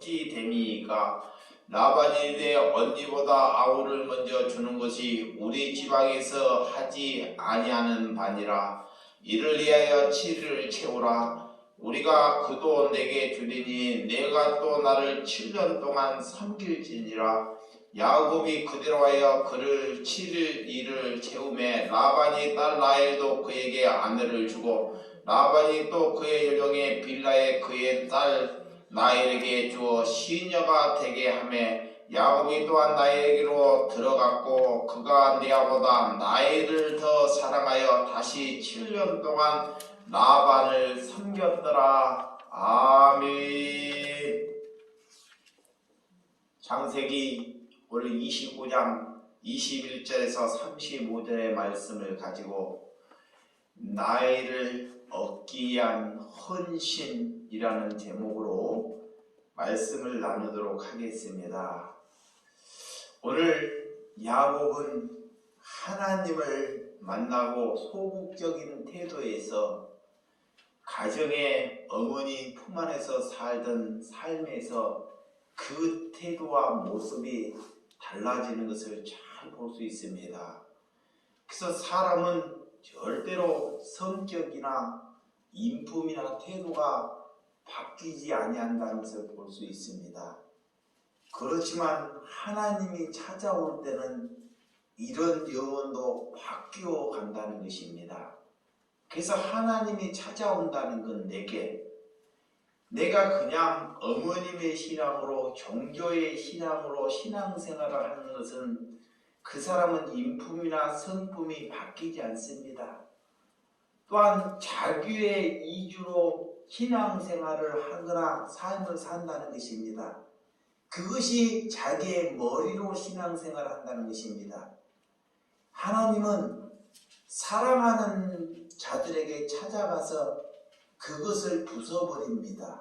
어찌 됨이이까? 라반이 내 언니보다 아우를 먼저 주는 것이 우리 지방에서 하지 아니하는 바니라. 이를 위하여 7일을 채우라. 우리가 그도 내게 주리니 내가 또 나를 7년 동안 섬길지니라. 야곱이 그대로 하여 그를 7일 일을 채우매 라반이 딸 라헬도 그에게 아내를 주고 라반이 또 그의 여종의 빌라에 그의 딸 라헬에게 주어 시녀가 되게 하매 야곱이 또한 라헬에게로 들어갔고 그가 레아보다 라헬을 더 사랑하여 다시 7년 동안 라반을 섬겼더라. 아멘. 창세기 오늘 29장 21절에서 35절의 말씀을 가지고 나이를 얻기 위한 헌신이라는 제목으로 말씀을 나누도록 하겠습니다. 오늘 야곱은 하나님을 만나고 소극적인 태도에서 가정의 어머니 품 안에서 살던 삶에서 그 태도와 모습이 달라지는 것을 잘 볼 수 있습니다. 그래서 사람은 절대로 성격이나 인품이나 태도가 바뀌지 아니한다는 것을 볼 수 있습니다. 그렇지만 하나님이 찾아올 때는 이런 영혼도 바뀌어 간다는 것입니다. 그래서 하나님이 찾아온다는 건 내가 그냥 어머님의 신앙으로 종교의 신앙으로 신앙생활을 하는 것은 그 사람은 인품이나 성품이 바뀌지 않습니다. 또한 자기의 이주로 신앙생활을 하거나 삶을 산다는 것입니다. 그것이 자기의 머리로 신앙생활을 한다는 것입니다. 하나님은 사랑하는 자들에게 찾아가서 그것을 부숴버립니다.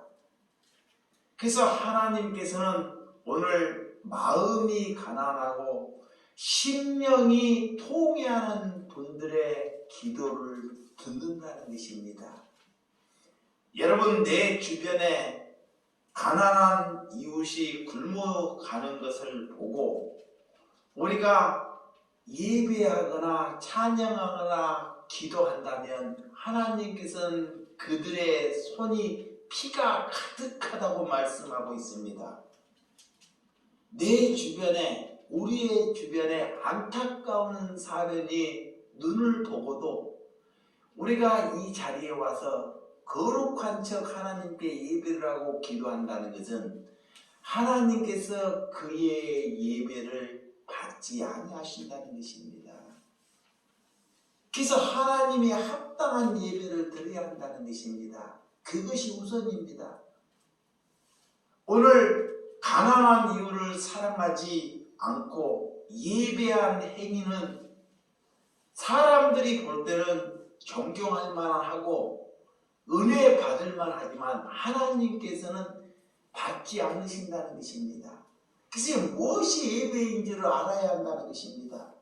그래서 하나님께서는 오늘 마음이 가난하고 심령이 통회하는 분들의 기도를 듣는다는 것입니다. 여러분, 내 주변에 가난한 이웃이 굶어가는 것을 보고 우리가 예배하거나 찬양하거나 기도한다면 하나님께서는 그들의 손이 피가 가득하다고 말씀하고 있습니다. 내 주변에, 우리의 주변에 안타까운 사연이 눈을 보고도 우리가 이 자리에 와서 거룩한 척 하나님께 예배를 하고 기도한다는 것은 하나님께서 그의 예배를 받지 아니하신다는 것입니다. 그래서 하나님이 합당한 예배를 드려야 한다는 것입니다. 그것이 우선입니다. 오늘 가난한 이유를 사랑하지 않고 예배한 행위는 사람들이 볼 때는 존경할 만하고 은혜 받을 만하지만 하나님께서는 받지 않으신다는 것입니다. 그래서 무엇이 예배인지를 알아야 한다는 것입니다.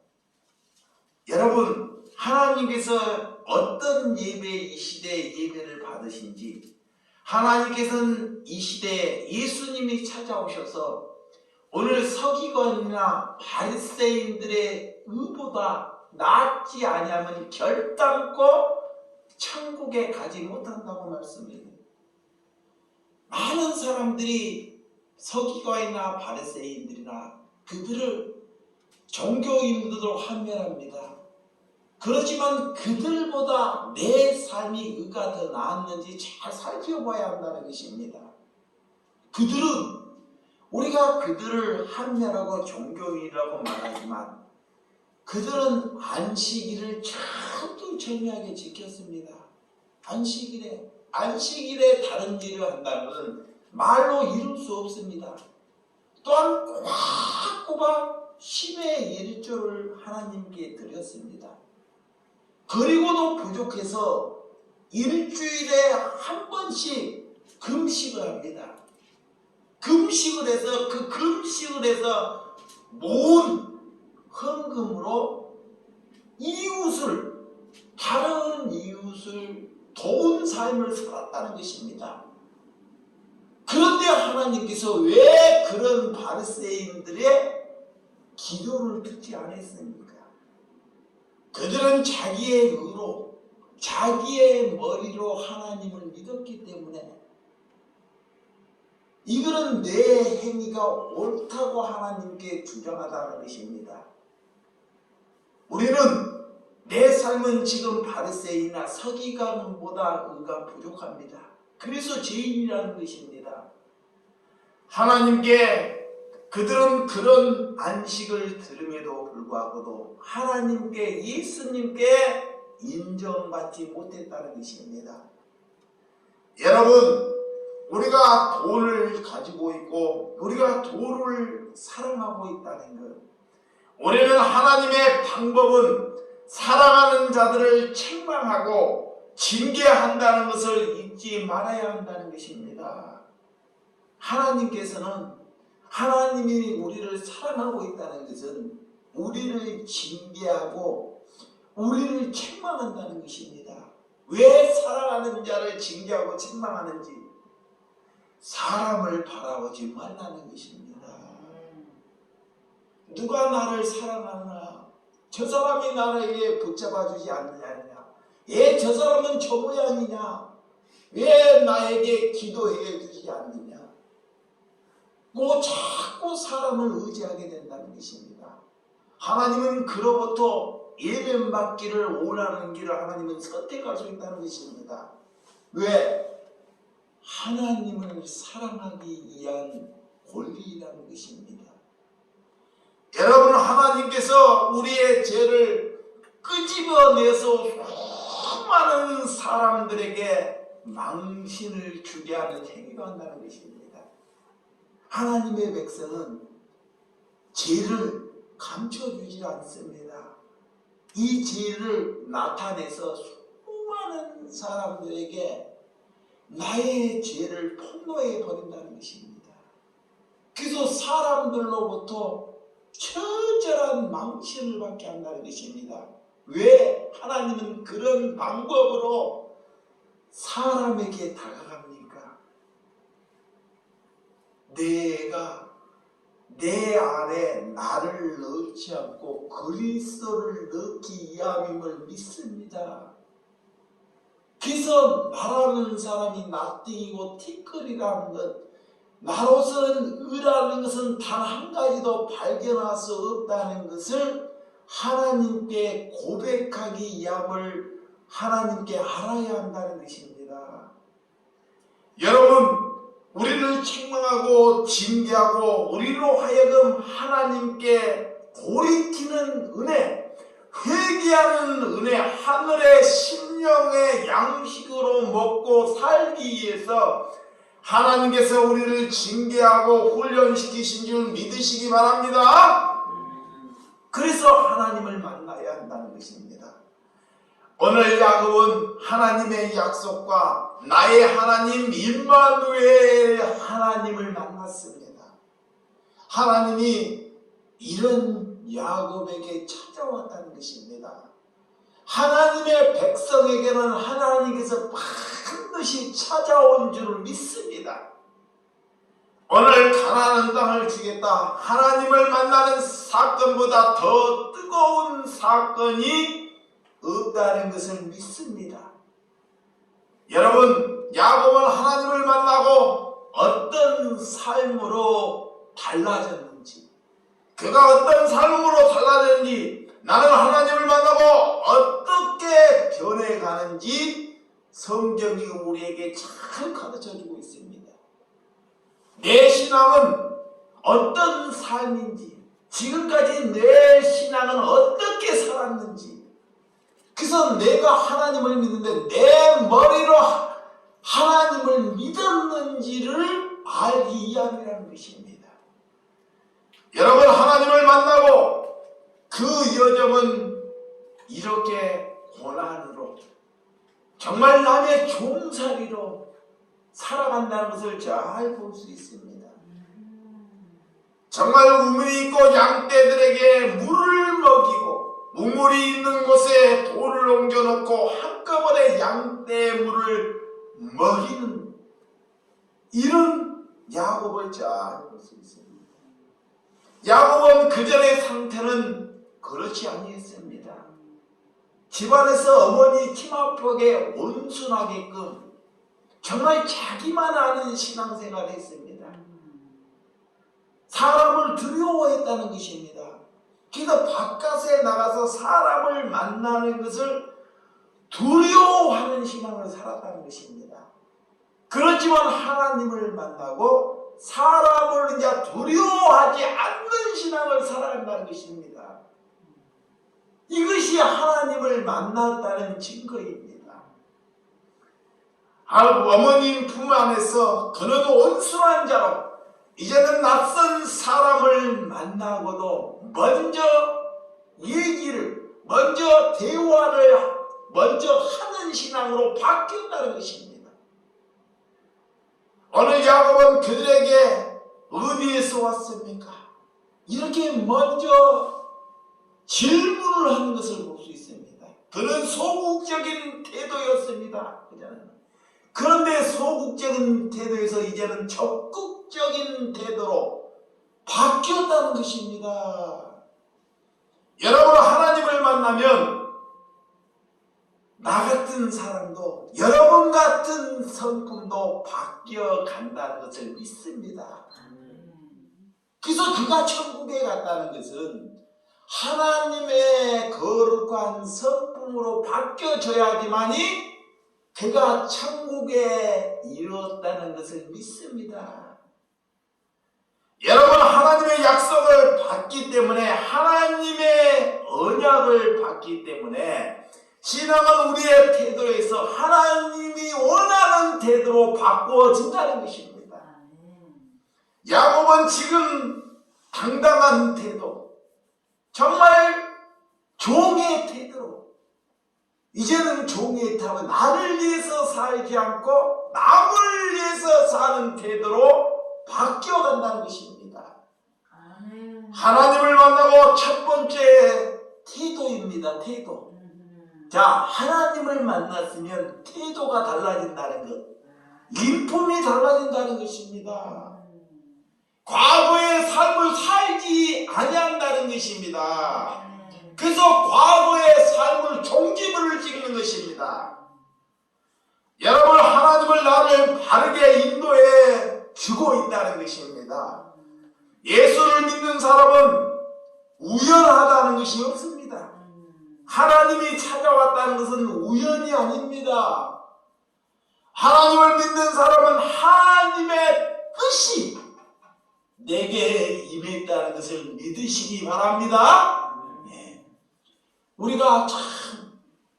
여러분, 하나님께서 어떤 예배, 이 시대에 예배를 받으신지, 하나님께서는 이 시대에 예수님이 찾아오셔서 오늘 서기관이나 바리새인들의 의보다 낫지 아니하면 결단코 천국에 가지 못한다고 말씀해요. 많은 사람들이 서기관이나 바리새인들이나 그들을 종교인들로 판별합니다. 그렇지만 그들보다 내 삶이 의가 더 나았는지 잘 살펴봐야 한다는 것입니다. 그들은 우리가 그들을 한멸하고 종교인이라고 말하지만 그들은 안식일을 철두철미하게 지켰습니다. 안식일에 다른 일을 한다는 것은 말로 이룰 수 없습니다. 또한 꼬박꼬박 10의 1조를 하나님께 드렸습니다. 그리고도 부족해서 일주일에 한 번씩 금식을 합니다. 금식을 해서 그 금식을 해서 모은 헌금으로 다른 이웃을 도운 삶을 살았다는 것입니다. 그런데 하나님께서 왜 그런 바리새인들의 기도를 듣지 않았습니까? 그들은 자기의 의로, 자기의 머리로 하나님을 믿었기 때문에 이거는 내 행위가 옳다고 하나님께 주장하다는 것입니다. 우리는 내 삶은 지금 바리새인이나 서기관보다 의가 부족합니다. 그래서 죄인이라는 것입니다. 하나님께 그들은 그런 안식을 들음에도 불구하고도 하나님께, 예수님께 인정받지 못했다는 것입니다. 여러분, 우리가 돈을 가지고 있고 우리가 돈을 사랑하고 있다는 것, 우리는 하나님의 방법은 사랑하는 자들을 책망하고 징계한다는 것을 잊지 말아야 한다는 것입니다. 하나님께서는, 하나님이 우리를 사랑하고 있다는 것은 우리를 징계하고 우리를 책망한다는 것입니다. 왜 사랑하는 자를 징계하고 책망하는지, 사람을 바라보지 말라는 것입니다. 누가 나를 사랑하나? 저 사람이 나에게 붙잡아주지 않느냐? 예, 저 사람은 저 모양이냐? 왜 나에게 기도해 주지 않느냐? 뭐 자꾸 사람을 의지하게 된다는 것입니다. 하나님은 그로부터 예면받기를 원하는 길을 하나님은 선택할 수 있다는 것입니다. 왜? 하나님을 사랑하기 위한 권리라는 것입니다. 여러분, 하나님께서 우리의 죄를 끄집어내서 수많은 사람들에게 망신을 주게 하는 행위가 한다는 것입니다. 하나님의 백성은 죄를 감춰주지 않습니다. 이 죄를 나타내서 수많은 사람들에게 나의 죄를 폭로해 버린다는 것입니다. 그래서 사람들로부터 처절한 망신을 받게 한다는 것입니다. 왜 하나님은 그런 방법으로 사람에게 다가갑니까? 내가 내 안에 나를 넣지 않고 그리스도를 넣기 위함임을 믿습니다. 그래서 나라는 사람이 낯뜨기고 티끌이라는 것, 나로서는 의라는 것은 단 한 가지도 발견할 수 없다는 것을 하나님께 고백하기 위함을 하나님께 알아야 한다는 것입니다. 여러분, 우리를 책망하고 징계하고 우리로 하여금 하나님께 고리키는 은혜, 회개하는 은혜, 하늘의 심령의 양식으로 먹고 살기 위해서 하나님께서 우리를 징계하고 훈련시키신 줄 믿으시기 바랍니다. 그래서 하나님을 만나야 한다는 것입니다. 오늘 야곱은 하나님의 약속과 나의 하나님 임마누엘 하나님을 만났습니다. 하나님이 이런 야곱에게 찾아왔다는 것입니다. 하나님의 백성에게는 하나님께서 반드시 찾아온 줄 믿습니다. 오늘 가나안 땅을 주겠다, 하나님을 만나는 사건보다 더 뜨거운 사건이 없다는 것을 믿습니다. 여러분, 야곱은 하나님을 만나고 어떤 삶으로 달라졌는지, 그가 어떤 삶으로 달라졌는지, 나는 하나님을 만나고 어떻게 변해가는지 성경이 우리에게 잘 가르쳐주고 있습니다. 내 신앙은 어떤 삶인지, 지금까지 내 신앙은 어떻게 살았는지, 그래서 내가 하나님을 믿는데 내 머리로 하나님을 믿었는지를 알기 위함이라는 것입니다. 여러분, 하나님을 만나고 그 여정은 이렇게 고난으로, 정말 남의 종살이로 살아간다는 것을 잘 볼 수 있습니다. 정말 우물이 있고 양떼들에게 물을 먹이고, 우물이 있는 곳에 돌을 옮겨놓고 한꺼번에 양떼의 물을 먹이는 이런 야곱을 잘 볼 수 있습니다. 야곱은 그 전의 상태는 그렇지 아니했습니다. 집안에서 어머니 팀아프게 온순하게끔 정말 자기만 아는 신앙생활을 했습니다. 사람을 두려워했다는 것입니다. 그래서 바깥에 나가서 사람을 만나는 것을 두려워하는 신앙을 살았다는 것입니다. 그렇지만 하나님을 만나고 사람을 이제 두려워하지 않는 신앙을 살아간다는 것입니다. 이것이 하나님을 만났다는 증거입니다. 어머님 품 안에서 그는 온순한 자로 이제는 낯선 사람을 만나고도 먼저 얘기를, 먼저 대화를 먼저 하는 신앙으로 바뀌었다는 것입니다. 오늘 야곱은 그들에게 어디에서 왔습니까? 이렇게 먼저 질문을 하는 것을 볼 수 있습니다. 그는 소극적인 태도였습니다. 그런데 소극적인 태도에서 이제는 적극적인 태도로 바뀌었다는 것입니다. 여러분, 하나님을 만나면 나 같은 사람도 여러분 같은 성품도 바뀌어 간다는 것을 믿습니다. 그래서 그가 천국에 갔다는 것은 하나님의 거룩한 성품으로 바뀌어져야지만이 그가 천국에 이르렀다는 것을 믿습니다. 여러분, 하나님의 약속을 받기 때문에, 하나님의 언약을 받기 때문에 신앙은 우리의 태도에서 하나님이 원하는 태도로 바꾸어진다는 것입니다. 야곱은 지금 당당한 태도, 정말 종의 태도로, 이제는 종의 태도, 나를 위해서 살지 않고 남을 위해서 사는 태도로 바뀌어간다는 것입니다. 하나님을 만나고 첫 번째 태도입니다. 태도. 자, 하나님을 만났으면 태도가 달라진다는 것, 인품이 달라진다는 것입니다. 과거의 삶을 살지 아니한다는 것입니다. 그래서 과거의 삶을 종지부를 찍는 것입니다. 여러분, 하나님을 나를 바르게 인도해 주고 있다는 것입니다. 예수를 믿는 사람은 우연하다는 것이 없습니다. 하나님이 찾아왔다는 것은 우연이 아닙니다. 하나님을 믿는 사람은 하나님의 뜻이 내게 임했다는 것을 믿으시기 바랍니다. 네. 우리가 참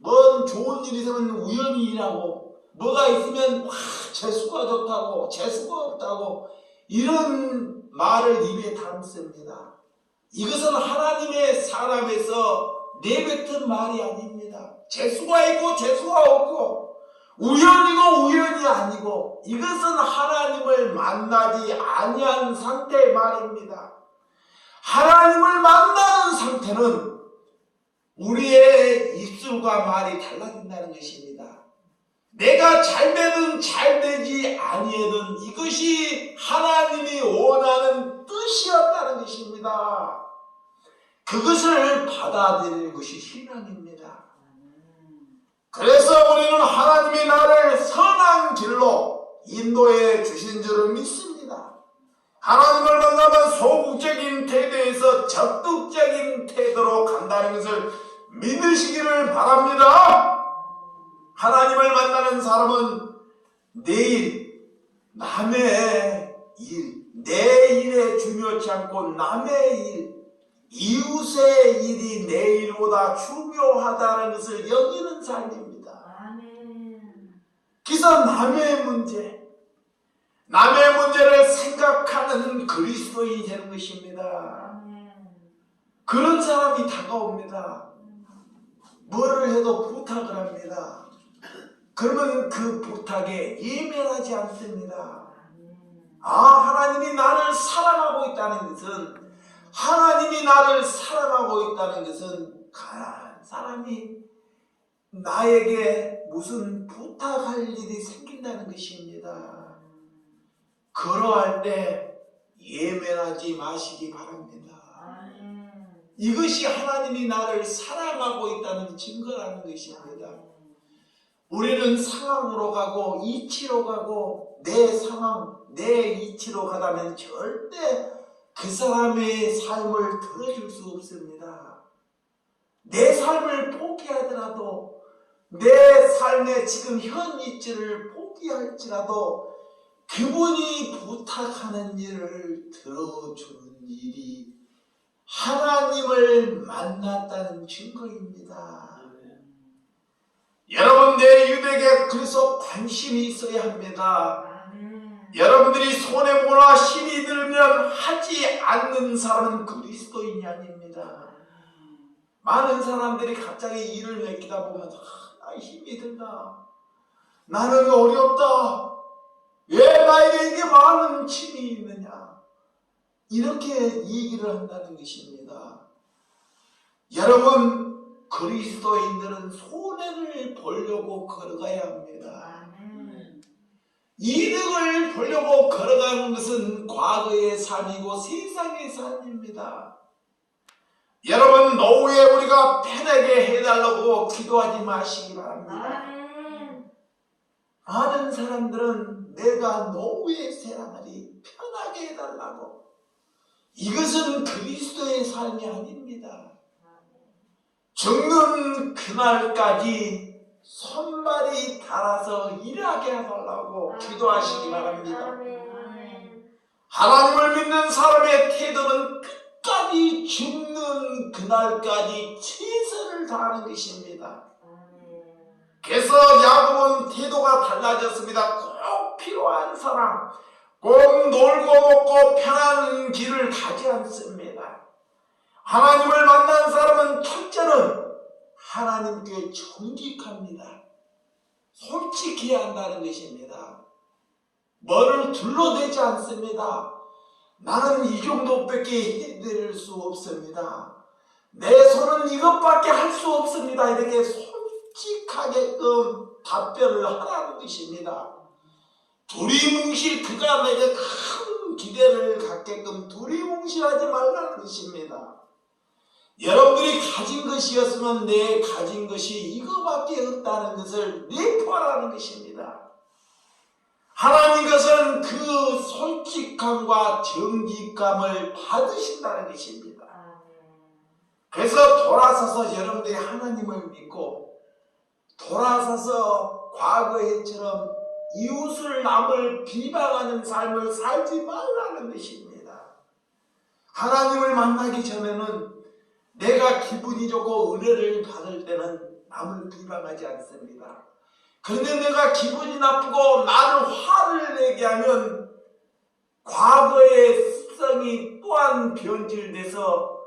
뭔 좋은 일이 있으면 우연히 일하고, 뭐가 있으면 재수가 좋다고, 재수가 없다고, 이런 말을 입에 담습니다. 이것은 하나님의 사람에서 내뱉은 말이 아닙니다. 재수가 있고 재수가 없고, 우연이고 우연이 아니고, 이것은 하나님을 만나지 아니한 상태의 말입니다. 하나님을 만나는 상태는 우리의 입술과 말이 달라진다는 것입니다. 내가 잘되든 잘되지 아니하든 이것이 하나님이 원하는 뜻이었다는 것입니다. 그것을 받아들이는 것이 신앙입니다. 그래서 우리는 하나님이 나를 선한 길로 인도해 주신 줄을 믿습니다. 하나님을 만나면 소극적인 태도에서 적극적인 태도로 간다는 것을 믿으시기를 바랍니다. 하나님을 만나는 사람은 내일, 남의 일, 내 일에 중요치 않고 남의 일, 이웃의 일이 내 일보다 중요하다는 것을 여기는 삶입니다. 그래서 남의 문제를 생각하는 그리스도인이 되는 것입니다. 그런 사람이 다가옵니다. 뭐를 해도 부탁을 합니다. 그러면 그 부탁에 예민하지 않습니다. 하나님이 나를 사랑하고 있다는 것은, 하나님이 나를 사랑하고 있다는 것은 사람이 나에게 무슨 부탁할 일이 생긴다는 것입니다. 걸어갈 때 예민하지 마시기 바랍니다. 이것이 하나님이 나를 사랑하고 있다는 증거라는 것입니다. 우리는 상황으로 가고 이치로 가고 내 상황, 내 이치로 가다면 절대 그 사람의 삶을 들어줄 수 없습니다. 내 삶을 포기하더라도 내 삶의 지금 현 이치를 포기할지라도 그분이 부탁하는 일을 들어주는 일이 하나님을 만났다는 증거입니다. 여러분, 내 유대에게 그래서 관심이 있어야 합니다. 여러분들이 손해보거나 힘이 들면 하지 않는 사람은 그리스도인이 아닙니다. 많은 사람들이 갑자기 일을 맡기다 보면 나 힘이 든다, 나는 어렵다, 왜 나에게 이게 많은 힘이 있느냐, 이렇게 얘기를 한다는 것입니다. 여러분, 그리스도인들은 손해를 보려고 걸어가야 합니다. 이득을 보려고 걸어가는 것은 과거의 삶이고 세상의 삶입니다. 여러분, 노후에 우리가 편하게 해달라고 기도하지 마시기 바랍니다. 많은 사람들은 내가 노후의 생활이 편하게 해달라고, 이것은 그리스도의 삶이 아닙니다. 죽는 그날까지 손발이 닳아서 일하게 해달라고 기도하시기 바랍니다. 하나님을 믿는 사람의 태도는 끝까지 죽는 그날까지 최선을 다하는 것입니다. 그래서 야곱은 태도가 달라졌습니다. 꼭 필요한 사람, 꼭 놀고 먹고 편한 길을 가지 않습니다. 하나님을 만난 사람은 첫째는 하나님께 정직합니다. 솔직해야 한다는 것입니다. 뭐를 둘러대지 않습니다. 나는 이 정도밖에 해드릴 수 없습니다. 내 손은 이것밖에 할 수 없습니다. 이렇게 솔직하게끔 답변을 하라는 것입니다. 두리뭉실, 그가 내게 큰 기대를 갖게끔 두리뭉실하지 말라는 것입니다. 여러분들이 가진 것이었으면 내 가진 것이 이거밖에 없다는 것을 내포하라는 것입니다. 하나님 것은 그 솔직함과 정직감을 받으신다는 것입니다. 그래서 돌아서서 여러분들이 하나님을 믿고 돌아서서 과거에처럼 이웃을 남을 비방하는 삶을 살지 말라는 것입니다. 하나님을 만나기 전에는 내가 기분이 좋고 은혜를 받을 때는 남을 비방하지 않습니다. 그런데 내가 기분이 나쁘고 나를 화를 내게 하면 과거의 습성이 또한 변질돼서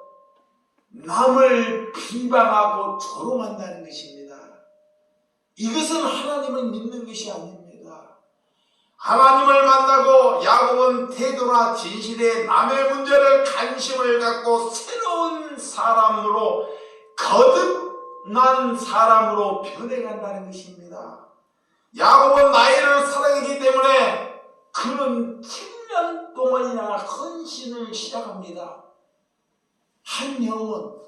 남을 비방하고 조롱한다는 것입니다. 이것은 하나님을 믿는 것이 아닙니다. 하나님을 만나고 야곱은 태도나 진실에 남의 문제를 관심을 갖고 새로운 사람으로, 거듭난 사람으로 변해간다는 것입니다. 야곱은 나이를 사랑했기 때문에 그는 7년 동안이나 헌신을 시작합니다. 한 영혼,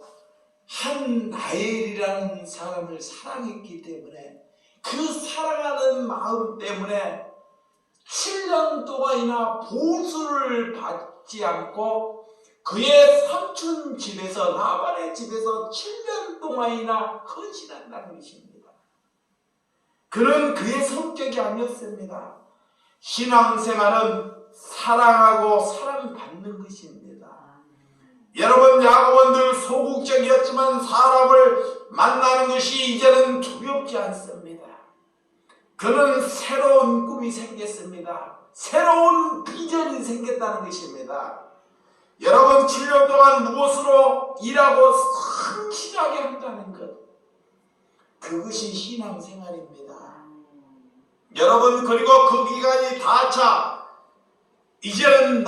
한 나엘이라는 사람을 사랑했기 때문에, 그 사랑하는 마음 때문에 7년 동안이나 보수를 받지 않고 그의 삼촌 집에서, 라반의 집에서 7년 동안이나 헌신한다는 것입니다. 그는 그의 성격이 아니었습니다. 신앙생활은 사랑하고 사랑받는 것입니다. 여러분, 야곱은 늘 소극적이었지만 사람을 만나는 것이 이제는 두렵지 않습니다. 그는 새로운 꿈이 생겼습니다. 새로운 비전이 생겼다는 것입니다. 여러분, 7년 동안 무엇으로 일하고 성실하게 한다는 것, 그것이 신앙생활입니다. 여러분, 그리고 그 기간이 다 차 이제는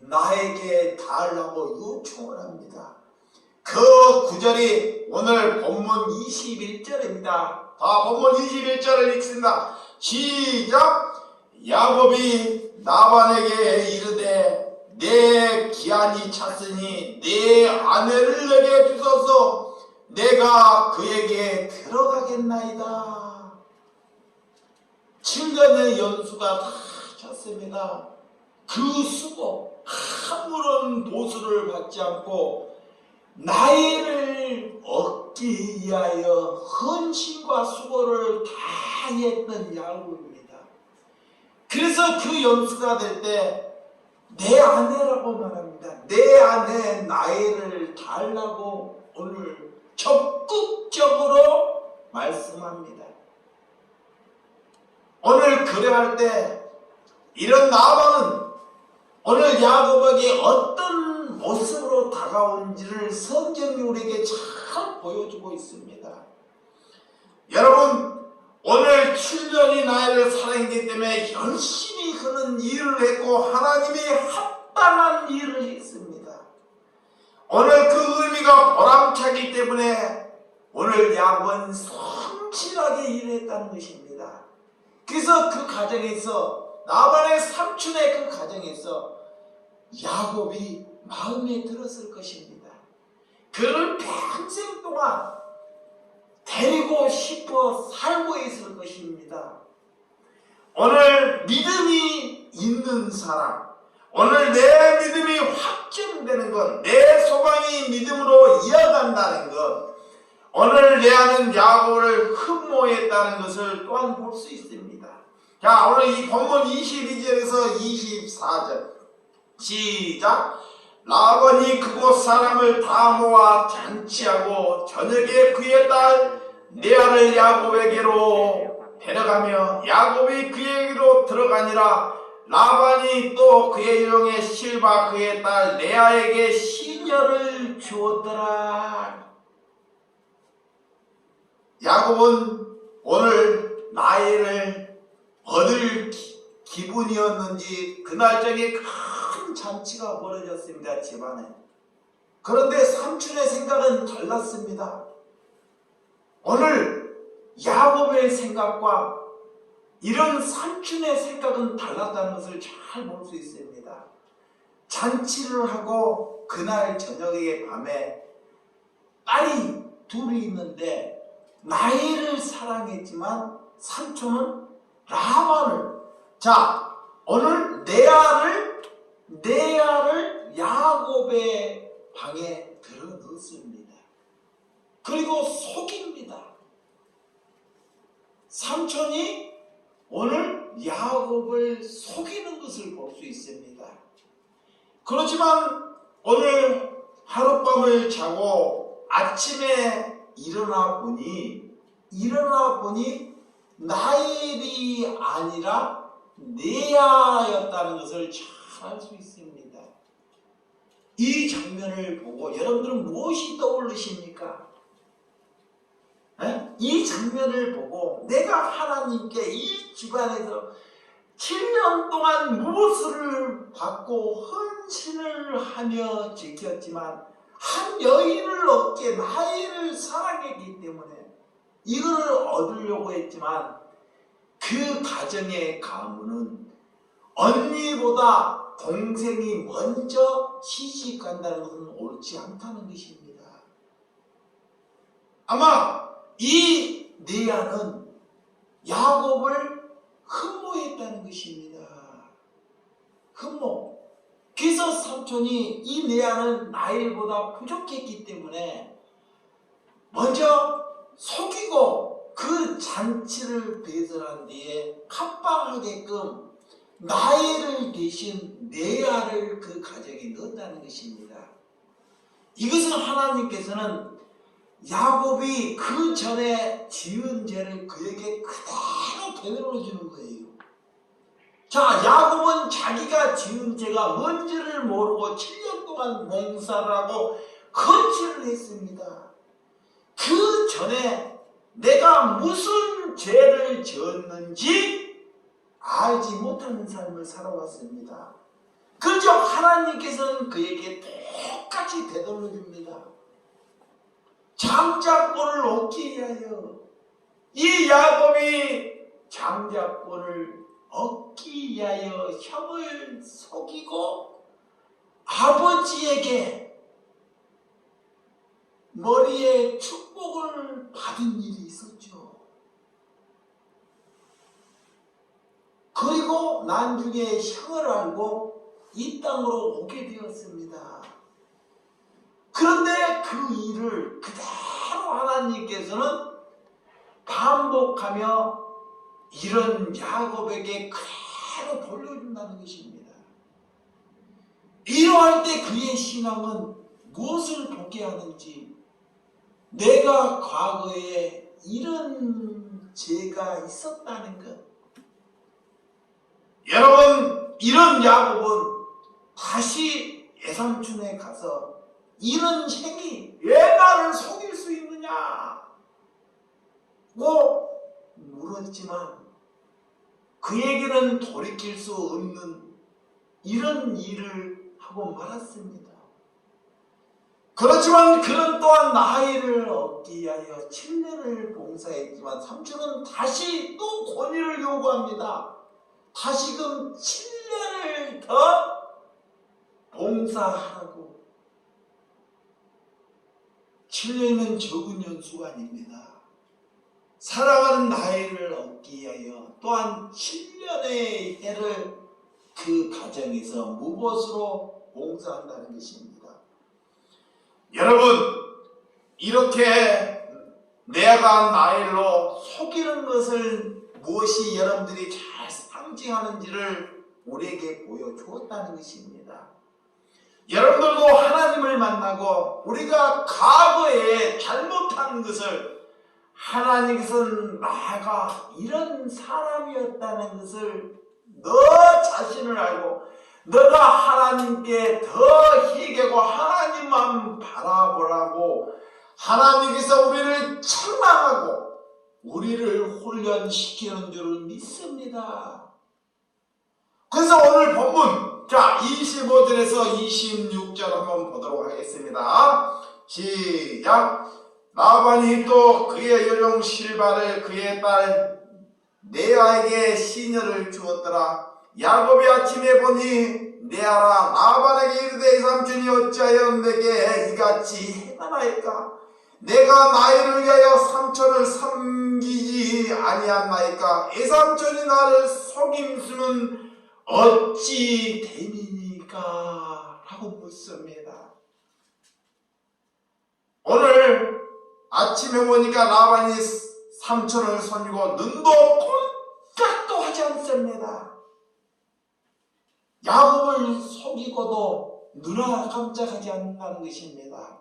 나에게 달라고 요청을 합니다. 그 구절이 오늘 본문 21절입니다. 다 본문 21절을 읽습니다. 시작! 야곱이 나반에게 이르되 내 기한이 찼으니 내 아내를 내게 주소서. 내가 그에게 들어가겠나이다. 7년의 연수가 다 찼습니다. 그 수고 아무런 도수를 받지 않고 나이를 얻기 위하여 헌신과 수고를 다 했던 야곱입니다. 그래서 그 연수가 될 때 내 아내라고 말합니다. 내 아내 나이를 달라고 오늘 적극적으로 말씀합니다. 오늘 그래할 때 이런 나반은 오늘 야곱에게 어떤 모습으로 다가온지를 성경이 우리에게 잘 보여주고 있습니다. 여러분, 오늘 7년이 나이를 살아있기 때문에 열심히 그는 일을 했고 하나님이 합당한 일을 했습니다. 오늘 그 의미가 보람차기 때문에 오늘 야곱은 성실하게 일했다는 것입니다. 그래서 그 가정에서 나반의 삼촌의 그 가정에서 야곱이 마음에 들었을 것입니다. 그를 평생 동안 데리고 싶어 살고 있을 것입니다. 오늘 믿음이 있는 사람, 오늘 내 믿음이 확정되는 것, 내 소망이 믿음으로 이어간다는 것, 오늘 레아는 야곱을 흠모했다는 것을 또한 볼 수 있습니다. 자, 오늘 이 본문 22절에서 24절 시작. 라반이 그곳 사람을 다 모아 잔치하고 저녁에 그의 딸 레아를 야곱에게로 데려가며 야곱이 그에게로 들어가니라. 라반이 또 그의 종의 실바 그의 딸 레아에게 시녀를 주었더라. 야곱은 오늘 나이를 얻을 기분이었는지 그날 저녁에 큰 잔치가 벌어졌습니다. 집안에. 그런데 삼촌의 생각은 달랐습니다. 오늘 야곱의 생각과 이런 삼촌의 생각은 달랐다는 것을 잘 볼 수 있습니다. 잔치를 하고 그날 저녁에 밤에 딸이 둘이 있는데 나이를 사랑했지만 삼촌은 라반을, 자, 오늘 레아를 야곱의 방에 들어 넣습니다. 그리고 속입니다. 삼촌이 오늘 야곱을 속이는 것을 볼 수 있습니다. 그렇지만 오늘 하룻밤을 자고 아침에 일어나 보니 나일이 아니라 레아였다는 것을 잘 알 수 있습니다. 이 장면을 보고 여러분들은 무엇이 떠오르십니까? 이 장면을 보고 내가 하나님께 이 집안에서 7년 동안 무엇을 받고 헌신을 하며 지켰지만 한 여인을 얻게 나이를 사랑했기 때문에 이걸 얻으려고 했지만 그 가정의 가문은 언니보다 동생이 먼저 시집간다는 것은 옳지 않다는 것입니다. 아마 이 레아는 야곱을 흠모했다는 것입니다. 흠모. 그래서 삼촌이 이 레아는 나일보다 부족했기 때문에 먼저 속이고 그 잔치를 배설한 뒤에 합방하게끔 나일을 대신 레아를 그 가정에 넣었다는 것입니다. 이것은 하나님께서는 야곱이 그 전에 지은 죄를 그에게 그대로 되돌려 주는 거예요. 자, 야곱은 자기가 지은 죄가 뭔지를 모르고 7년 동안 몽사를 하고 거칠을 했습니다. 그 전에 내가 무슨 죄를 지었는지 알지 못하는 삶을 살아왔습니다. 그저 하나님께서는 그에게 똑같이 되돌려 줍니다. 장자권을 얻기 위하여 이 야곱이 장자권을 얻기 얻기 위하여 형을 속이고 아버지에게 머리에 축복을 받은 일이 있었죠. 그리고 나중에 형을 알고 이 땅으로 오게 되었습니다. 그런데 그 일을 그대로 하나님께서는 반복하며 이런 야곱에게 그대로 돌려준다는 것입니다. 이러할 때 그의 신앙은 무엇을 보게 하는지, 내가 과거에 이런 죄가 있었다는 것. 여러분, 이런 야곱은 다시 외삼촌에 가서 이런 행위, 왜 나를 속일 수 있느냐 고 물었지만 그에게는 돌이킬 수 없는 이런 일을 하고 말았습니다. 그렇지만 그는 또한 나이를 얻기 위하여 7년을 봉사했지만 삼촌은 다시 또 권위를 요구합니다. 다시금 7년을 더 봉사하라고. 7년이면 적은 연수가 아닙니다. 살아가는 나이를 얻기 위하여 또한 7년의 해를 그 가정에서 무엇으로 봉사한다는 것입니다. 여러분, 이렇게 내가 나이로 속이는 것을 무엇이 여러분들이 잘 상징하는지를 우리에게 보여주었다는 것입니다. 여러분들도 하나님을 만나고 우리가 과거에 잘못한 것을 하나님께서는 나가 이런 사람이었다는 것을 너 자신을 알고 너가 하나님께 더 희게고 하나님만 바라보라고 하나님께서 우리를 책망하고 우리를 훈련시키는 줄을 믿습니다. 그래서 오늘 본문 25절에서 26절 한번 보도록 하겠습니다. 시작. 라반이 또 그의 여종 실바를 그의 딸 레아에게 시녀를 주었더라. 야곱이 아침에 보니 레아라 라반에게 이르되 삼촌이 어찌하여 내게 이같이 행하나이까? 내가 나이를 위하여 삼촌을 섬기지 아니하나이까? 이삼촌이 나를 속임수는 어찌 되니까? 라고 묻습니다. 오늘 아침에 보니까 라반이 삼촌을 섬기고 눈도 꼼짝도 하지 않습니다. 야곱을 속이고도 눈 하나 깜짝하지 않는다는 것입니다.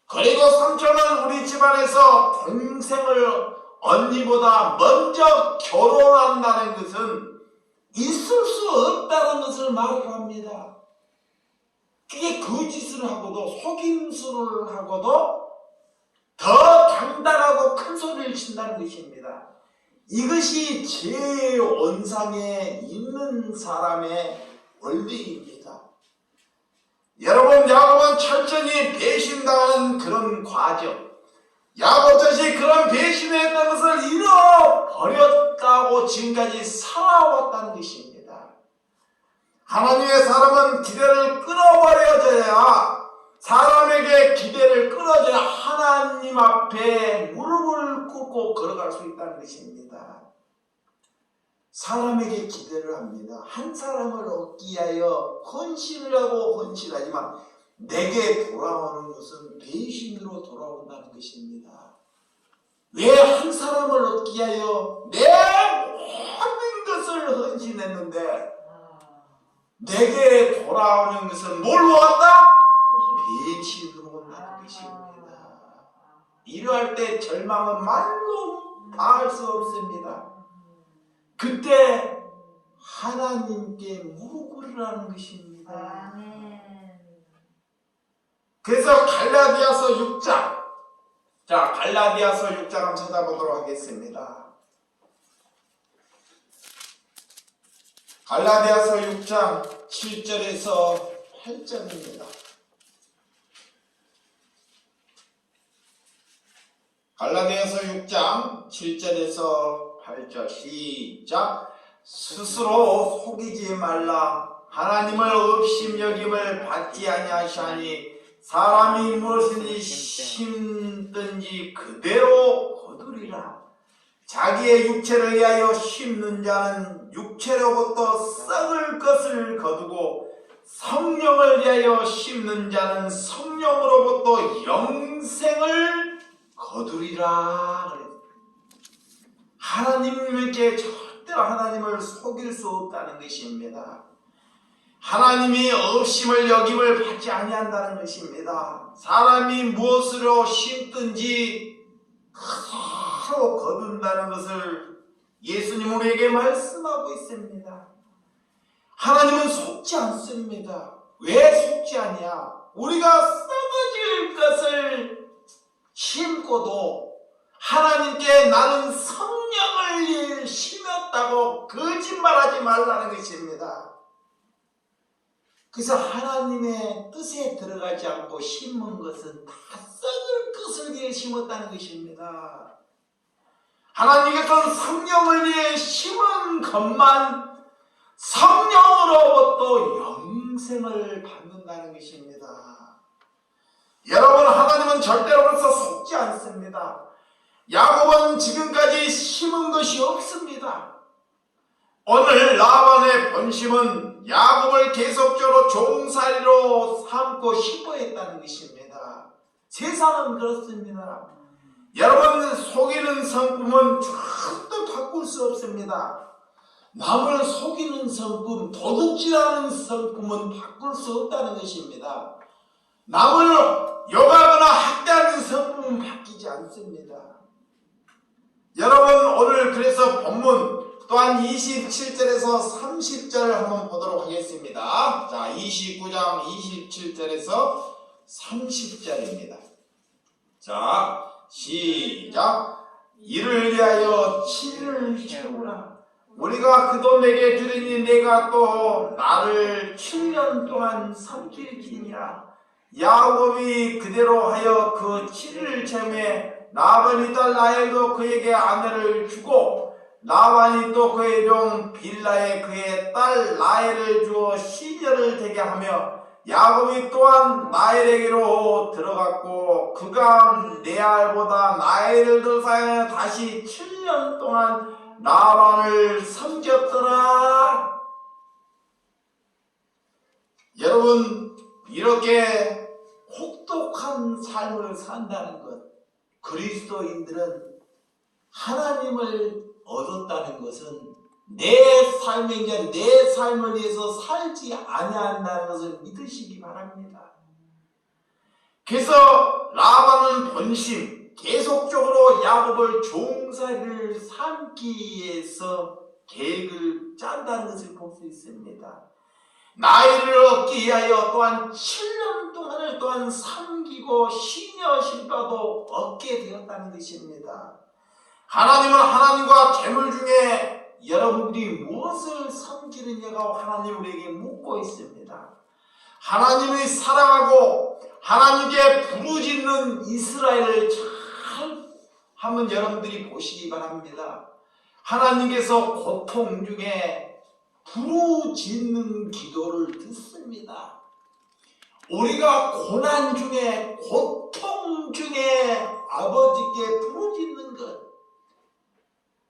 그리고 삼촌은 우리 집안에서 동생을 언니보다 먼저 결혼한다는 것은 있을 수 없다는 것을 말을 합니다. 그게 거짓을 하고도 속임수를 하고도 더 당당하고 큰 소리를 친다는 것입니다. 이것이 제 원상에 있는 사람의 원리입니다. 여러분, 야곱은 철저히 배신당하는 그런 과정, 야곱 자신이 그런 배신을 했던 것을 잃어버렸다고 지금까지 살아왔다는 것입니다. 하나님의 사람은 기대를 끊어버려져야, 사람에게 기대를 끊어져야 하나님 앞에 무릎을 꿇고 걸어갈 수 있다는 것입니다. 사람에게 기대를 합니다. 한 사람을 얻기 위하여 헌신을 하고 헌신하지만 내게 돌아오는 것은 배신으로 돌아온다는 것입니다. 왜 한 사람을 얻기 위하여 내 모든 것을 헌신했는데 내게 돌아오는 것은 뭘로 왔다? 배신으로 온다는 것입니다. 이러할 때 절망은 말로 다할 수 없습니다. 그때 하나님께 무릎 꿇으라는 것입니다. 그래서 갈라디아서 6장, 갈라디아서 6장 한번 찾아보도록 하겠습니다. 갈라디아서 6장 7절에서 8절입니다. 갈라디아서 6장 7절에서 8절 시작. 스스로 속이지 말라. 하나님을 업심여김을 받지 아니하시니 사람이 무엇인지 심든지 그대로 거두리라. 자기의 육체를 위하여 심는 자는 육체로부터 썩을 것을 거두고 성령을 위하여 심는 자는 성령으로부터 영생을 거두리라. 하나님께 절대로 하나님을 속일 수 없다는 것입니다. 하나님이 업심을 여김을 받지 아니한다는 것입니다. 사람이 무엇으로 심든지 그대로 거둔다는 것을 예수님 우리에게 말씀하고 있습니다. 하나님은 속지 않습니다. 왜 속지 않냐? 우리가 썩어질 것을 심고도 하나님께 나는 성령을 심었다고 거짓말하지 말라는 것입니다. 그래서 하나님의 뜻에 들어가지 않고 심은 것은 다 썩을 것을 위해 심었다는 것입니다. 하나님께서는 성령을 위해 심은 것만 성령으로부터 영생을 받는다는 것입니다. 여러분, 하나님은 절대로 그래서 속지 않습니다. 야곱은 지금까지 심은 것이 없습니다. 오늘 라반의 본심은 야곱을 계속적으로 종살이로 삼고 싶어 했다는 것입니다. 세상은 그렇습니다. 여러분, 속이는 성품은 절대 바꿀 수 없습니다. 남을 속이는 성품, 도둑질하는 성품은 바꿀 수 없다는 것입니다. 남을 욕하거나 학대하는 성품은 바뀌지 않습니다. 여러분, 오늘 그래서 본문 또한 27절에서 30절 한번 보도록 하겠습니다. 자, 29장 27절에서 30절입니다. 자, 시작. 이를 위하여 치를 채우라. 우리가 그 돈 내게 주리니 내가 또 나를 7년 동안 삼킬지니라. 야곱이 그대로 하여 그 7일 잼에 라반이 딸 라헬도 그에게 아내를 주고 라반이 또 그의 종 빌라에 그의 딸 라헬을 주어 시녀를 되게 하며 야곱이 또한 라헬에게로 들어갔고 그가 레알보다 라헬을 더 사랑하여 다시 7년 동안 라반을 섬겼더라. 여러분, 이렇게 혹독한 삶을 산다는 것, 그리스도인들은 하나님을 얻었다는 것은 내 삶의 게 내 삶을 위해서 살지 아니한다는 것을 믿으시기 바랍니다. 그래서 라반은 본심 계속적으로 야곱을 종살이를 삼기 위해서 계획을 짠다는 것을 볼 수 있습니다. 나이를 얻기 위하여 또한 7년 동안을 또한 삼기고 시녀 실과도 얻게 되었다는 것입니다. 하나님은 하나님과 재물 중에 여러분들이 무엇을 섬기느냐고 하나님 우리에게 묻고 있습니다. 하나님이 사랑하고 하나님께 부르짖는 이스라엘을 잘 한번 여러분들이 보시기 바랍니다. 하나님께서 고통 중에 부르짖는 기도를 듣습니다. 우리가 고난 중에 고통 중에 아버지께 부르짖는 것,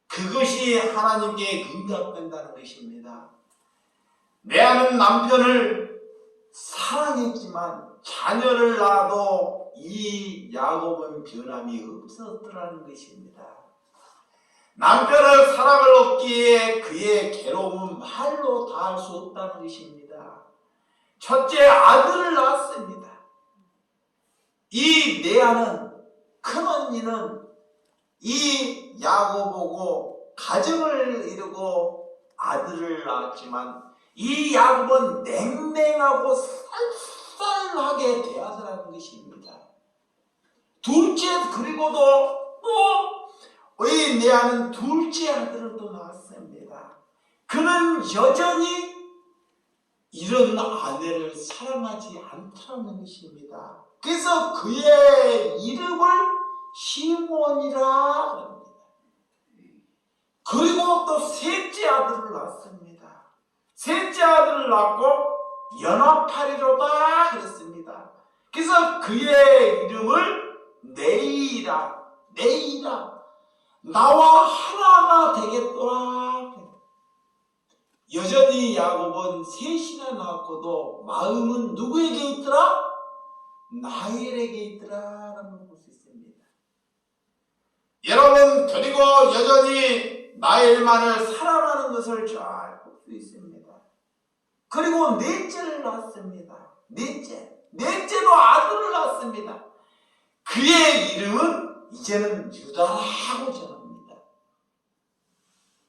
그것이 하나님께 응답된다는 것입니다. 내 아는 남편을 사랑했지만 자녀를 낳아도 이 야곱은 변함이 없었더라는 것입니다. 남편의 사랑을 얻기에 그의 괴로움은 말로 다할 수 없다는 것입니다. 첫째 아들을 낳았습니다. 이 레아는, 큰언니는 이 야곱보고 가정을 이루고 아들을 낳았지만 이 야곱은 냉랭하고 쌀쌀하게 대하더라는 것입니다. 둘째, 그리고도 또 이 레아는 둘째 아들을 또 낳았습니다. 그는 여전히 이런 아내를 사랑하지 않다는 것입니다. 그래서 그의 이름을 시몬이라 합니다. 그리고 또 셋째 아들을 낳습니다. 셋째 아들을 낳고 연합하리로다 그랬습니다. 그래서 그의 이름을 네이라, 나와 하나가 되겠더라. 여전히 야곱은 셋이나 낳고도 마음은 누구에게 있더라? 라헬에게 있더라라는 걸 볼 수 있습니다. 여러분, 그리고 여전히 라헬만을 사랑하는 것을 잘 볼 수 있습니다. 그리고 넷째를 낳습니다. 넷째도 아들을 낳습니다. 그의 이름은 이제는 유다라고 전합니다.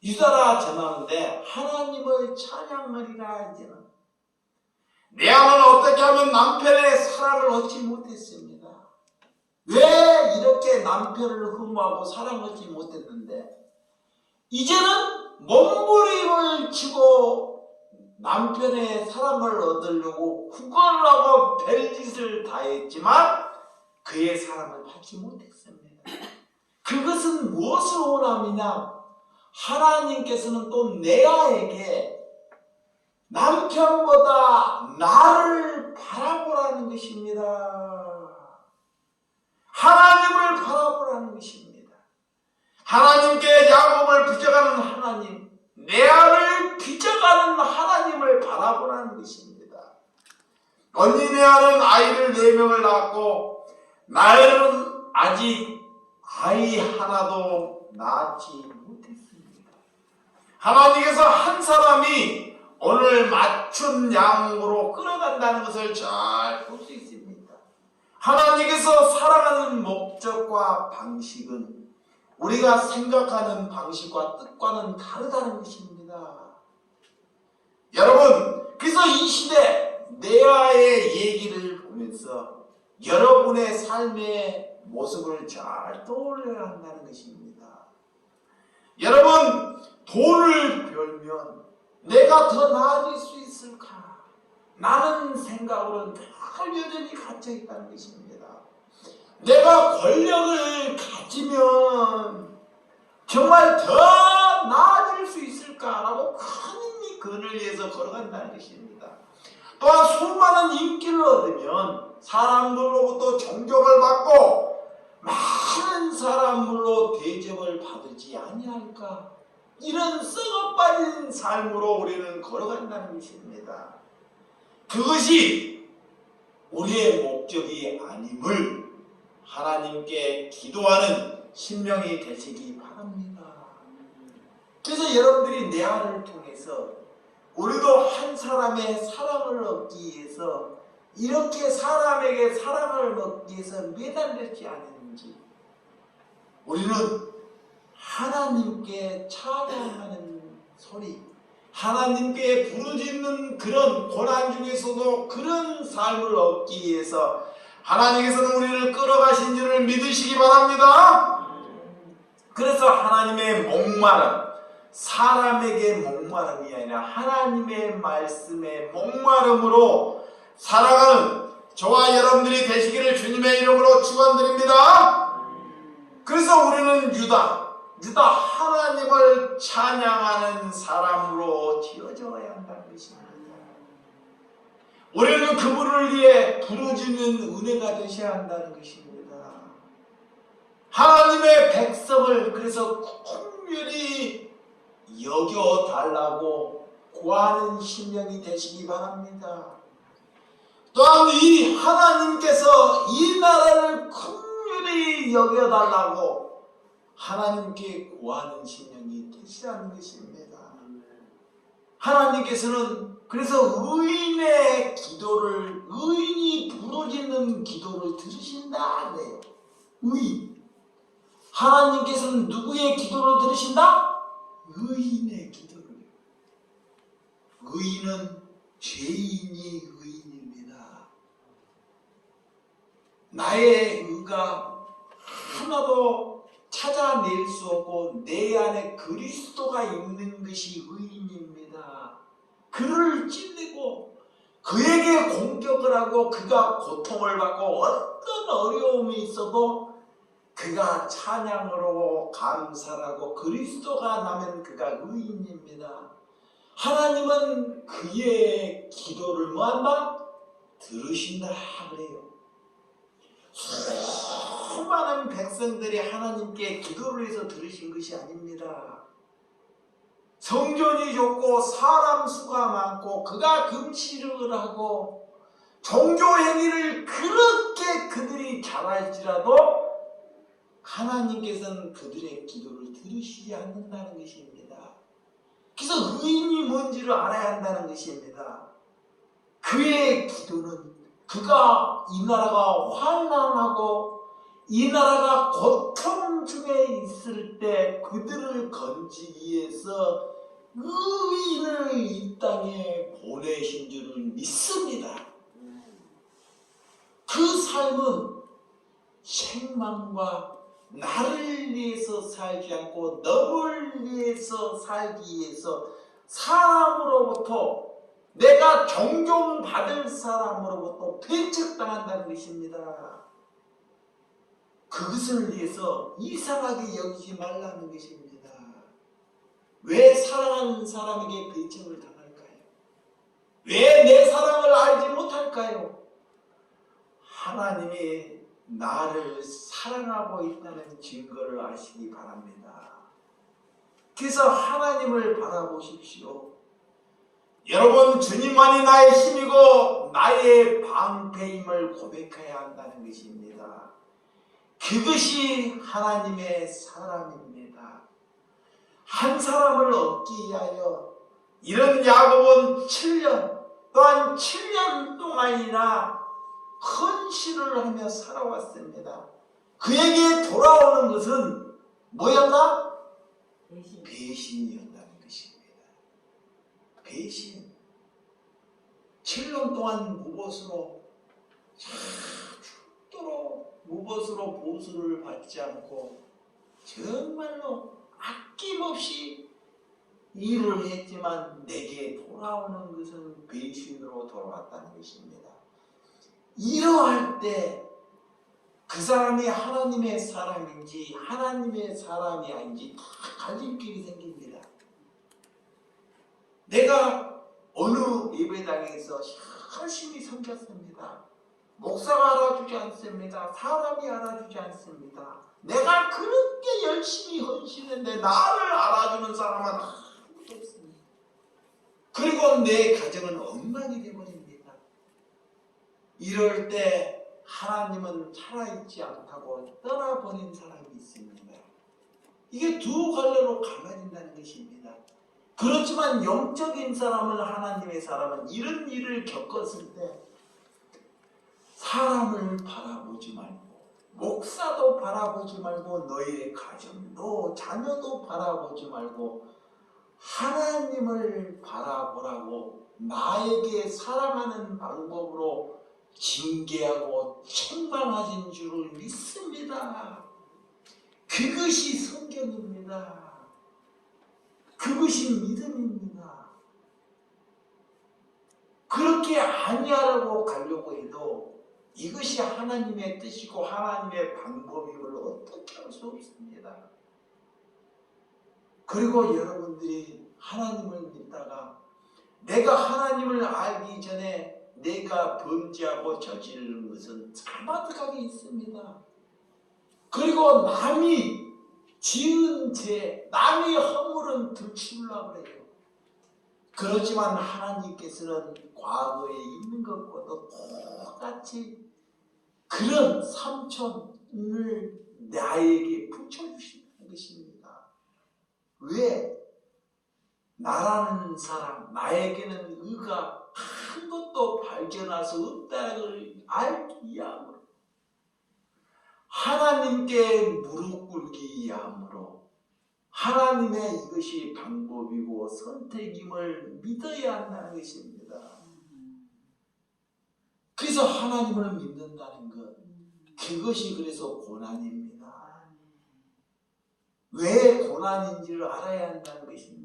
유다라 전하는데 하나님을 찬양하리라. 이제는 내 아내는 어떻게 하면 남편의 사랑을 얻지 못했습니다. 왜 이렇게 남편을 흠모하고 사랑을 얻지 못했는데 이제는 몸부림을 치고 남편의 사랑을 얻으려고 구걸을 하고 별짓을 다 했지만 그의 사랑을 받지 못했습니다. 그것은 무엇을 원함이냐? 하나님께서는 또 레아에게 남편보다 나를 바라보라는 것입니다. 하나님을 바라보라는 것입니다. 하나님께 야곱을 빚어가는 하나님, 레아를 빚어가는 하나님을 바라보라는 것입니다. 언니 레아는 아이를 4명을 낳았고 나엘은 아직 아이 하나도 낳지 못했습니다. 하나님께서 한 사람이 오늘 맞춘 양으로 끌어간다는 것을 잘 볼 수 있습니다. 하나님께서 사랑하는 목적과 방식은 우리가 생각하는 방식과 뜻과는 다르다는 것입니다. 여러분, 그래서 이 시대 레아의 얘기를 보면서 여러분의 삶의 모습을 잘 떠올려야 한다는 것입니다. 여러분, 돈을 벌면 내가 더 나아질 수 있을까? 나는 생각으로는 늘 여전히 갇혀 있다는 것입니다. 내가 권력을 가지면 정말 더 나아질 수 있을까라고 큰 그늘 위에서 걸어간다는 것입니다. 또한 수많은 인기를 얻으면 사람들로부터 존경을 받고 많은 사람들로 대접을 받지 아니할까? 이런 썩어빠진 삶으로 우리는 걸어간다는 것입니다. 그것이 우리의 목적이 아님을 하나님께 기도하는 심령이 되시기 바랍니다. 그래서 여러분들이 레아를 통해서 우리도 한 사람의 사랑을 얻기 위해서 이렇게 사람에게 사랑을 얻기 위해서 매달렸지 않았는지 우리는 하나님께 찬양하는 소리, 하나님께 부르짖는 그런 고난 중에서도 그런 삶을 얻기 위해서 하나님께서는 우리를 끌어가신 줄을 믿으시기 바랍니다. 그래서 하나님의 목마름, 사람에게 목마름이 아니라 하나님의 말씀의 목마름으로 살아가는 저와 여러분들이 되시기를 주님의 이름으로 축원드립니다. 그래서 우리는 유다 하나님을 찬양하는 사람으로 지어져야 한다는 것입니다. 우리는 그분을 위해 부르짖는 은혜가 되셔야 한다는 것입니다. 하나님의 백성을 그래서 긍휼히 여겨달라고 구하는 심령이 되시기 바랍니다. 또한 이 하나님께서 이 나라를 긍휼히 여겨달라고 하나님께 구하는 심령이 되시라는 것입니다. 하나님께서는 그래서 의인의 기도를, 의인이 부르짖는 기도를 들으신다 그래요. 의인. 하나님께서는 누구의 기도를 들으신다? 의인의 기도를. 의인은 죄인이 의인입니다. 나의 의가 하나도 찾아낼 수 없고 내 안에 그리스도가 있는 것이 의인입니다. 그를 찔리고 그에게 공격을 하고 그가 고통을 받고 어떤 어려움이 있어도 그가 찬양으로 감사하고 그리스도가 나면 그가 의인입니다. 하나님은 그의 기도를 뭐한다? 들으신다 그래요. 수많은 백성들이 하나님께 기도를 해서 들으신 것이 아닙니다. 성전이 좁고 사람 수가 많고 그가 금식을 하고 종교 행위를 그렇게 그들이 잘할지라도 하나님께서는 그들의 기도를 들으시지 않는다는 것입니다. 그래서 의인이 뭔지를 알아야 한다는 것입니다. 그의 기도는 그가 이 나라가 환난하고 이 나라가 고통 중에 있을 때 그들을 건지기 위해서 의인을 이 땅에 보내신 줄을 믿습니다. 그 삶은 책망과 나를 위해서 살지 않고 너를 위해서 살기 위해서 사람으로부터 내가 존경받을 사람으로부터 배척당한다는 것입니다. 그것을 위해서 이상하게 여기지 말라는 것입니다. 왜 사랑하는 사람에게 배척을 당할까요? 왜 내 사랑을 알지 못할까요? 하나님이 나를 사랑하고 있다는 증거를 아시기 바랍니다. 그래서 하나님을 바라보십시오. 여러분, 주님만이 나의 힘이고 나의 방패임을 고백해야 한다는 것입니다. 그것이 하나님의 사랑입니다. 한 사람을 얻기 위하여 이런 야곱은 7년 또한 7년 동안이나 헌신을 하며 살아왔습니다. 그에게 돌아오는 것은 뭐였다? 배신이었다는 것입니다. 배신. 7년 동안 무봇으로 죽도록 무봇으로 보수를 받지 않고 정말로 아낌없이 일을 했지만 내게 돌아오는 것은 배신으로 돌아왔다는 것입니다. 이러할 때 그 사람이 하나님의 사람인지 하나님의 사람이 아닌지 다 갈림길이 생깁니다. 내가 어느 예배당에서 열심히 섬겼습니다. 목사가 알아주지 않습니다. 사람이 알아주지 않습니다. 내가 그렇게 열심히 헌신했는데 나를 알아주는 사람은 아무도 없습니다. 그리고 내 가정은 엉망이 되어버립니다. 이럴 때 하나님은 살아있지 않다고 떠나버린 사람이 있습니다. 이게 두 갈래로 갈라진다는 것입니다. 그렇지만 영적인 사람은 하나님의 사람은 이런 일을 겪었을 때 사람을 바라보지 말고 목사도 바라보지 말고 너의 가정도 자녀도 바라보지 말고 하나님을 바라보라고 나에게 사랑하는 방법으로 징계하고 책망하신 줄을 믿습니다. 그것이 성경입니다. 그것이 믿음입니다. 그렇게 아니하라고 가려고 해도 이것이 하나님의 뜻이고 하나님의 방법임을 어떻게 할 수 없습니다. 그리고 여러분들이 하나님을 믿다가 내가 하나님을 알기 전에 내가 범죄하고 저지르는 것은 자마득하게 있습니다. 그리고 남이 지은 죄, 남이 허물은 들추려고 해요. 그렇지만 하나님께서는 과거에 있는 것과도 똑같이 그런 삼촌을 나에게 붙여주신다는 것입니다. 왜? 나라는 사람, 나에게는 의가 한 것도 발견할 수 없다는 걸 알기 위함으로 하나님께 무릎 꿇기 위함으로 하나님의 이것이 방법이고 선택임을 믿어야 한다는 것입니다. 그래서 하나님을 믿는다는 것, 그것이 그래서 고난입니다. 왜 고난인지를 알아야 한다는 것입니다.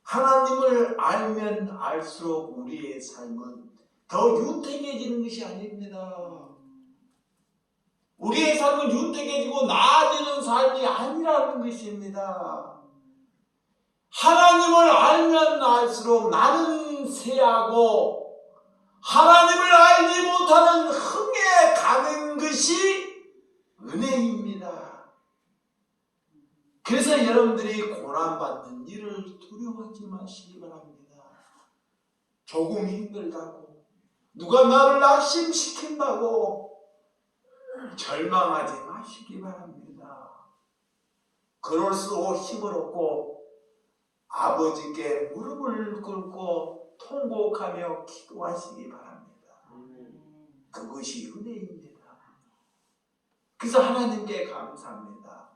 하나님을 알면 알수록 우리의 삶은 더 윤택해지는 것이 아닙니다. 우리의 삶은 윤택해지고 나아지는 삶이 아니라는 것입니다. 하나님을 알면 알수록 나는 쇠하고 하나님을 알지 못하는 흥에 가는 것이 은혜입니다. 그래서 여러분들이 고난받는 일을 두려워하지 마시기 바랍니다. 조금 힘들다고 누가 나를 낙심시킨다고 절망하지 마시기 바랍니다. 그럴수록 힘을 얻고 아버지께 무릎을 꿇고 통곡하며 기도하시기 바랍니다. 그것이 은혜입니다. 그래서 하나님께 감사합니다.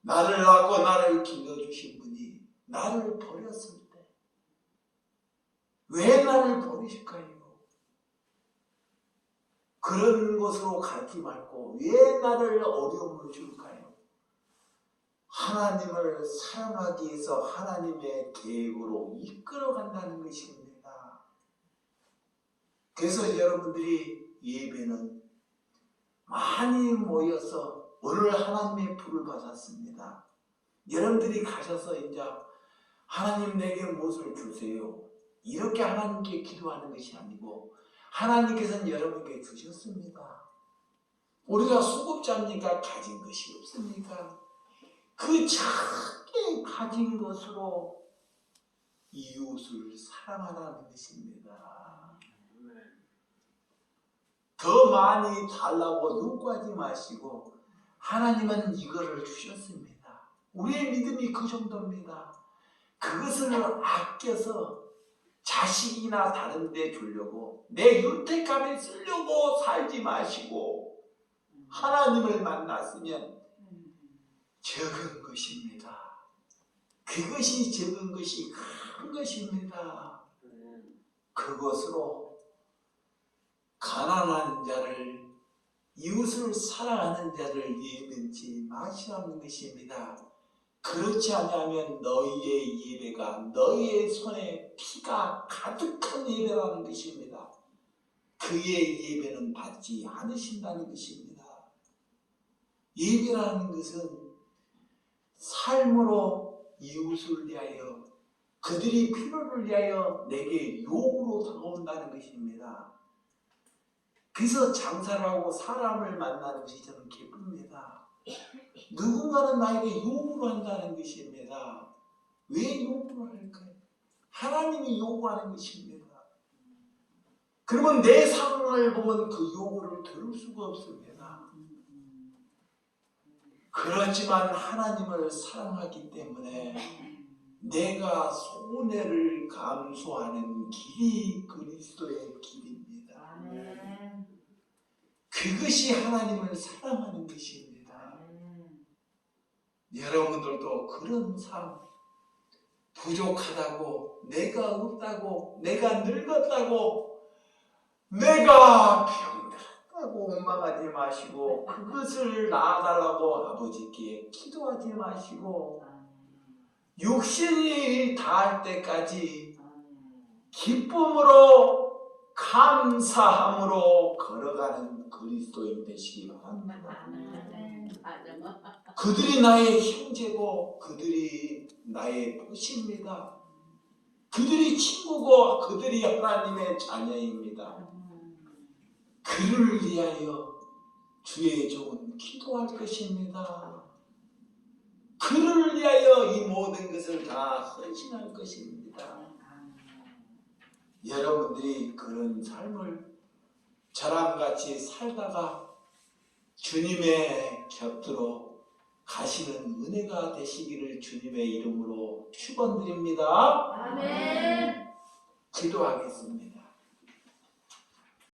나를 낳고 나를 길러주신 분이 나를 버렸을 때 왜 나를 버리실까요? 그런 것으로 가지 말고 왜 나를 어려움을 줄까요? 하나님을 사랑하기 위해서 하나님의 계획으로 이끌어간다는 것입니다. 그래서 여러분들이 예배는 많이 모여서 오늘 하나님의 불을 받았습니다. 여러분들이 가셔서 이제 하나님 내게 무엇을 주세요. 이렇게 하나님께 기도하는 것이 아니고 하나님께서는 여러분에게 주셨습니다. 우리가 수급자입니까? 가진 것이 없습니까? 그 작게 가진 것으로 이웃을 사랑하라는 것입니다. 더 많이 달라고 요구하지 마시고 하나님은 이거를 주셨습니다. 우리의 믿음이 그 정도입니다. 그것을 아껴서 자식이나 다른 데 주려고 내 윤택함에 쓰려고 살지 마시고 하나님을 만났으면 적은 것입니다. 그것이 적은 것이 큰 것입니다. 그것으로 가난한 자를 이웃을 사랑하는 자를 예면치 마시라는 것입니다. 그렇지 않으면 너희의 예배가 너희의 손에 피가 가득한 예배라는 것입니다. 그의 예배는 받지 않으신다는 것입니다. 예배라는 것은 삶으로 이웃을 위하여 그들이 필요를 위하여 내게 요구로 다가온다는 것입니다. 그래서 장사를 하고 사람을 만나는 것이 저는 기쁩니다. 누군가는 나에게 요구를 한다는 것입니다. 왜 요구를 할까요? 하나님이 요구하는 것입니다. 그러면 내 상황을 보면 그 요구를 들을 수가 없습니다. 그렇지만 하나님을 사랑하기 때문에 내가 손해를 감수하는 길이 그리스도의 길입니다. 그것이 하나님을 사랑하는 것입니다. 여러분들도 그런 삶, 부족하다고, 내가 없다고, 내가 늙었다고, 내가 병들었다고 원망하지 마시고 그것을 낳아달라고 아버지께 기도하지 마시고 육신이 닿을 때까지 기쁨으로 감사함으로 걸어가는 그리스도인 되시기 바랍니다. 그들이 나의 형제고 그들이 나의 벗입니다. 그들이 친구고 그들이 하나님의 자녀입니다. 그를 위하여 주의 종은 기도할 것입니다. 그를 위하여 이 모든 것을 다 헌신할 것입니다. 여러분들이 그런 삶을 저랑 같이 살다가 주님의 곁으로 가시는 은혜가 되시기를 주님의 이름으로 축원드립니다. 아멘. 기도하겠습니다.